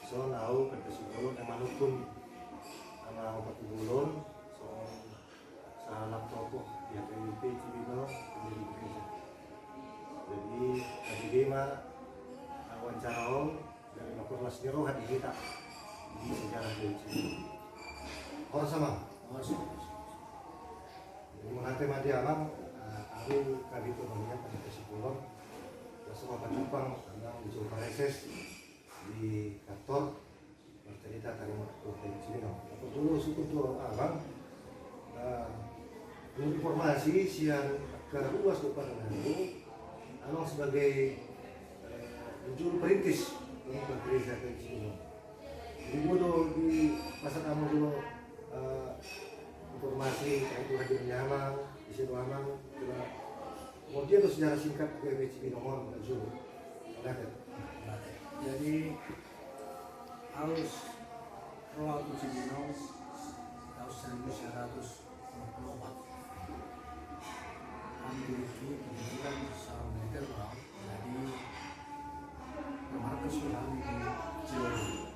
So nau pada sigulon yang manupun ana opat gulon so salam topo ya PWP Cibino menjadi gereja. Jadi tadi Dema wawancara dari Makurlas Niro hadi kita di sejarah dari Cibino. Orang sama. Jadi menghati mati alam aku kali itu namanya pada kesimpulan semua penumpang tentang usul reses di kantor bercerita kalimat dari Cibino. Aku dulu suku tuh abang informasi siang ke luas depan itu abang sebagai juru perintis untuk gereja ke Cibino. Jadi dulu di masa kamu dulu informasi kayak itu hadir nyaman di situ aman kemudian itu sejarah singkat PWP Cibino mohon Zul. Jadi harus Roa Cibino tahun 1954 memiliki pendidikan seorang militer orang jadi bermarkas ulang di Cilegon.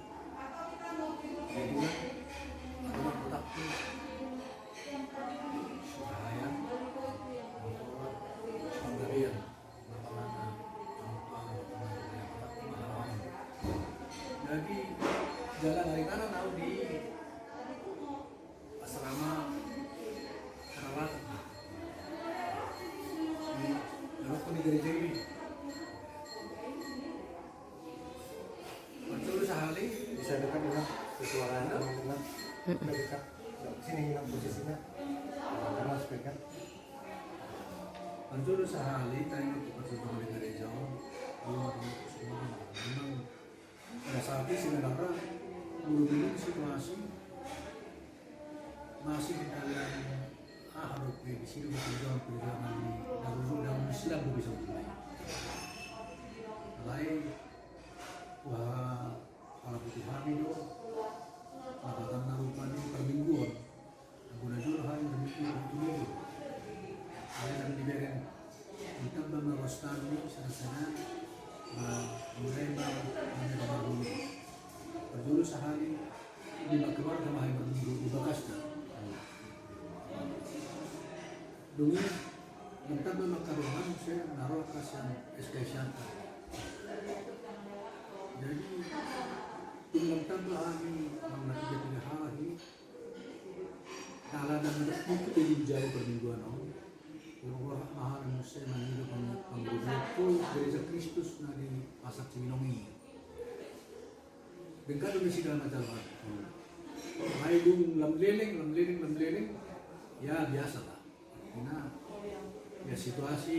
Kemudian ada kotakku Surabaya motor Sanggaria jadi jalan dari mana tahu di asrama Karawat di gereja ini muncul sehari Bisa dekat dengan suaranya dengan dekat sini dengan posisinya karena speaker muncul sehari tanya untuk perjuangan di gereja memang pada saat ini sebenarnya guru-guru situasi masih di dalam harus di sini perjuangan di dalam Islam bisa mulai wah kalau butuh kami itu makanan narupan permingguan guna jual hari berminggu saya akan diberikan kita bermerostan ini sana mereka menjadi berjuru sehari 5 keluarga mahal berminggu di Bakasda dunia minta bermakaruhan saya naruh kasihan SK jadi dengan tambah kami mengerti 3 hari kalau ada itu jadi jauh permingguan orang mahal saya mengirim pemberian gereja Kristus di Pasar Cibinong ini dengan domisi dalam macam maidung lemleleng ya biasa lah karena ya situasi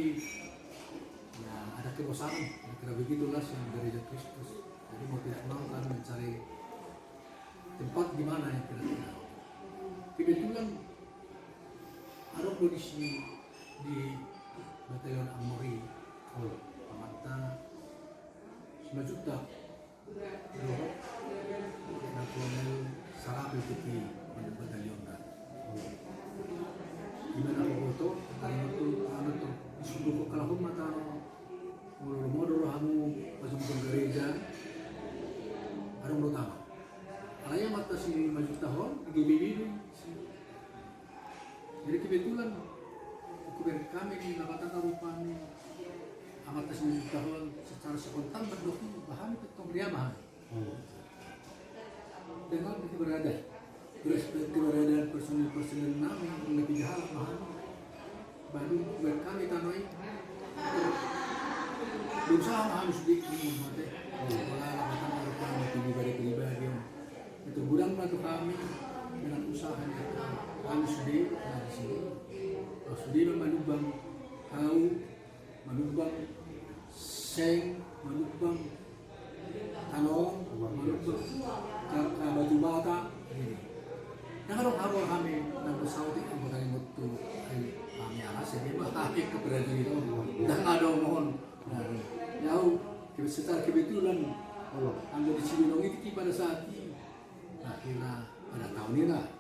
ya ada kebosanan kira begitulah yang gereja Kristus jadi mau tidak mau kan mencari tempat di mana yang kira-kira kebetulan ada kondisi di Batalion Amori Pamanta 9 juta euro dan kolonel Sarapi Putih pada batalion kan gimana foto kali itu disuruh ke kalahum mata modul kamu masuk ke gereja ada utama alanya mata si 5 juta tahun di GBB itu jadi kebetulan kami di Nabatan Karupani amat tas 5 juta tahun secara spontan berdokter bahan tetap dia mahal dengan keberadaan personil kami yang lebih jahat mahal baru kami tanoi berusaha mahal sedikit mati kalau Nabatan Karupani pribadi itu gudang bantu kami dengan usaha kami sedih di sini sudah menubang tahu menubang seng menubang tanong menubang batu bata nah kalau awal kami nang pesawat itu bukan mutu kami alas ini kami keberatan itu dan ada mohon jauh secara kebetulan anda di Cibinong itu pada saat ini nah kira pada tahun ini lah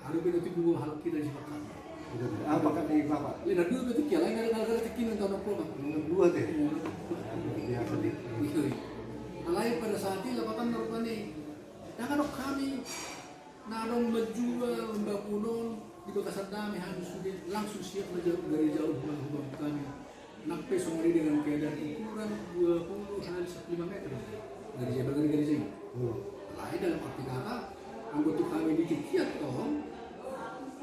harus kita tunggu hal kita di Bapak apakah di Bapak? Lihat dulu betul ya, lain kali tikin untuk apa? Dua teh. Ya sedih. Alay pada saat itu lapatan narupani. Dengan kami narong menjual membangun di kota dami habis sudah langsung siap menjauh dari jauh hubungan kami. Nampai sore dengan keadaan ukuran 20 kali 5 meter dari sini. Lain dalam arti kata anggota kami di kiat toh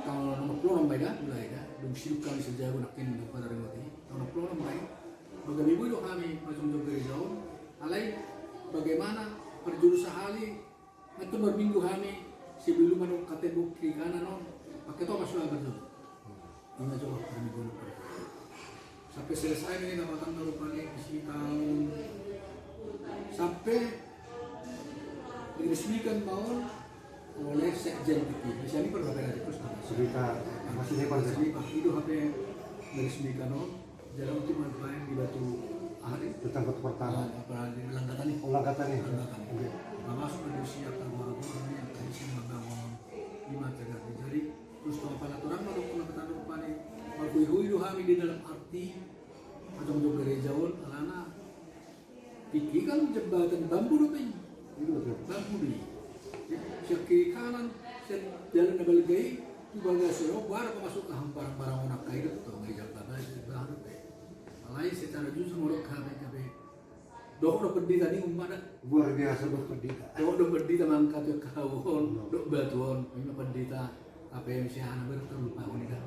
kalau nomor pelorong baik mulai dah dong siap kami sejauh nakin pada remote ini nomor pelorong baik bagaimana itu kami macam dari jauh alai bagaimana perjuru sehari itu berminggu kami sebelum anu kata bukti kanan non pakai toh masuk agar tuh ini coba berminggu sampai selesai ini dapatan narupani isi tahun sampai diresmikan tahun oleh Sekjen PT. Misalnya berbeda terus sekitar masih lebar itu HP diresmikan jalan untuk main di Batu Hari tentang kota pertama apa di Langkatan ini. Langkatan ini. Masuk ke Indonesia kan orang-orang yang tadi sih membangun lima jaga jadi terus kalau pada orang mau kalau kita lupa nih kalau itu kami di dalam arti macam gereja alana pikir kan jembatan bambu dong bambu nih siap kiri kanan siap jalan double gay itu bagai sero baru masuk ke barang-barang orang kaya itu tuh gereja bagai bahan deh lain secara justru mau kami dok pendeta ni umpana luar biasa dok pendeta pendeta mangkat ke kawon dok batuan ini pendeta apa yang siapa berterlupa ini dah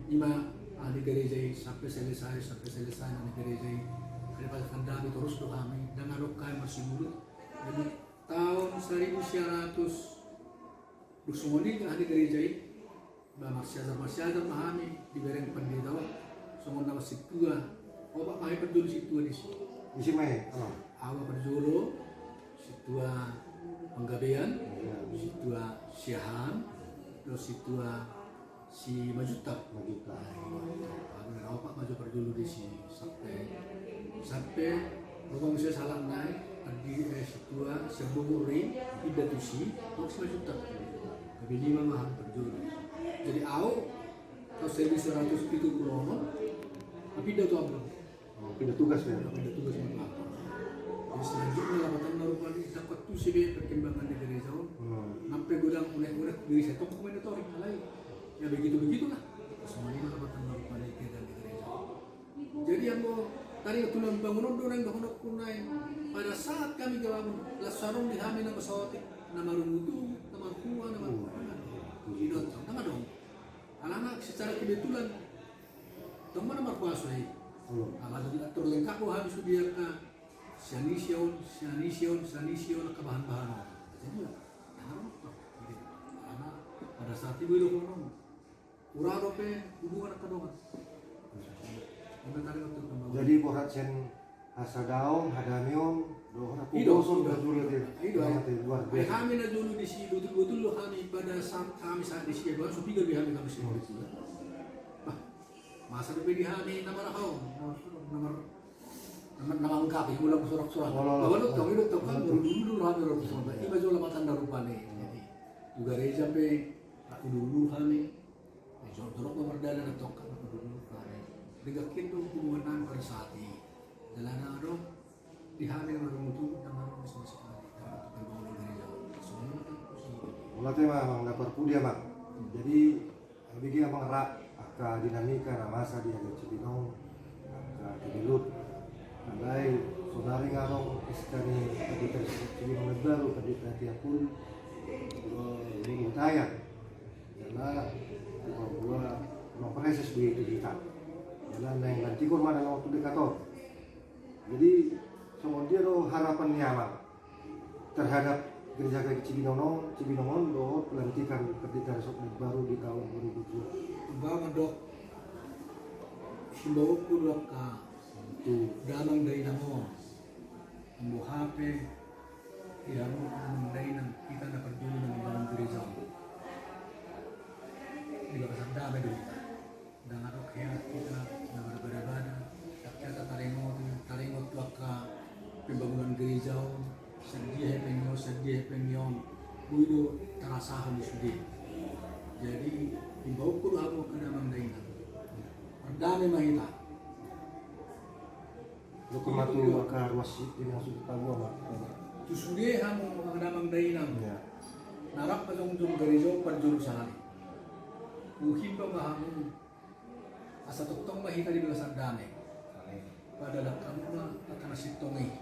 lima ahli gereja sampai selesai ahli gereja daripada kandami terus doa kami dan adok kami masih mulut jadi tahun 1900 Dusumoni ahli gereja Masyadar mahami dibereng pendeta semua nama situa obat mahi peduli situa di sini isi mai awal perjolo situa penggabean situa siahan terus situa si majuta apa maju perjolo di sini sampai rumah bisa salah naik di situa sebumuri tidak tusi terus majuta lebih 5 mahal perjolo jadi awal kalau 1100 itu kulono tapi dah tu apa pindah tugas ya pindah tugas apa jadi selanjutnya lapatan narupani dapat tu sih perkembangan di gereja sampai gudang unek-unek diri saya toko komentori lain ya begitulah semuanya lapatan narupani ke dan di gereja jadi yang mau tadi tulang bangunan dorang bangunan kunai pada saat kami bangun lasarong dihamil nama pesawat nama rungutu nama kuah nama nama dong anak secara kebetulan teman nama kuasai kalau diatur lengkap habis dia ke sianision ke bahan-bahan jadi anak pada saat itu itu konon urang dope hubungan kedongan jadi borat sen hasadaon hadamion dohna pudoson berjulu dia luar biasa kami na dulu di sini betul-betul kami pada saat kami saat di sini baru supir kami semua di sini masa depan di kami nama lengkap itu ulang surat-surat bahwa lu tahu kan dulu kami orang semua ini baju lamatan darupane jadi juga gereja sampai dulu kami jorok memerdana atau kan dulu kami degakin tuh hubungan pada saat ini jalan ada di hamil orang itu nama orang sama sekali untuk bangun gereja semua mulai mah dapat pudia mah jadi bikin abang rak ka dinamika na masa di Agak Cibinong ka Kibilut andai saudari ngarong iskani kadita Cibinong baru kadita tiapun ini tayang karena gua no proses begitu kita jalan yang nanti kau mana waktu dekator jadi semua dia do harapan nyaman terhadap gereja kayak Cibinongon do pelantikan kadita baru di tahun 2007 bawa dok simbawa kulak ka tu dalang dari namo ambo HP ya mo dari nang kita na perjulu ng dalam gereja di bawah dami dulu dan ada kaya kita na berbeda-beda kita taringot tulak ka pembangunan gereja sedih penyon buido tarasahan di sudi jadi dibawa ko ako ka naman dahilan. Pagdami mahita. Lukun matu maka ruas ini yang sudah tahu apa. Tusude hamo ang namang dainang. Ya. Narap pa jong garijo panjuru sahari. Uhim pa mahamu asa tuktong mahita di belasan dame. Pada kamu na akan sitongi.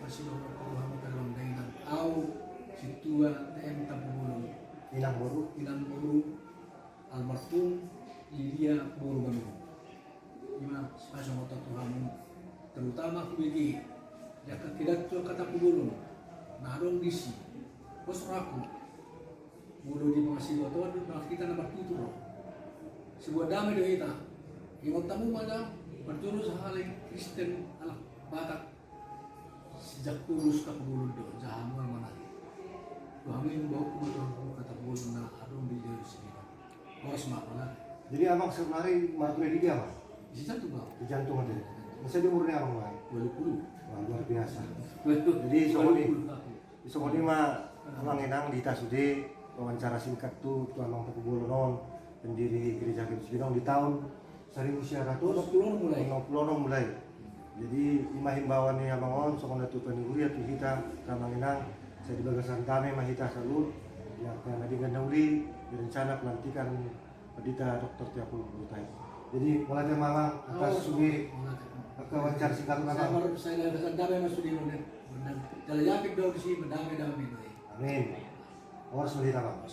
Masih nomor kamu dalam dainang. Au situa em tabulong. Inang baru. Ilang buru almarhum Lydia Buru Banu. Lima spasyo motor Tuhanmu terutama kubigi ya tidak tuh kata kubulun narong disi bos raku bulu di masih motor kita nomor tujuh loh sebuah damai doa kita yang tamu mana berjuru sehali Kristen anak Batak sejak kurus ke kubulun do jahamu mana Tuhanmu bawa kubulun kata kubulun na arong di jauh sini bos mana Jadi abang sebenarnya mati di dia mas. di satu bang Di jantung aja. Masa di umurnya abang lah. 20 Wah, luar biasa. Jadi Sokoni mah abang enang di Tasude wawancara singkat tuh abang Teguh Bolonon pendiri gereja Kudus Binong di tahun 1960 mulai. Jadi lima himbauan nih abang on Sokoni tuh peniguri atau kita abang enang saya di bagasan kami mahita salut yang karena di Gandauli direncana pelantikan Pendeta Dr. Tiapul Burutai. Jadi mulai tema atas sugi wawancara singkat abang. Saya dah damai masuk di mana. Kalau yapik dong sih, damai. Amin. Harus melihat abang.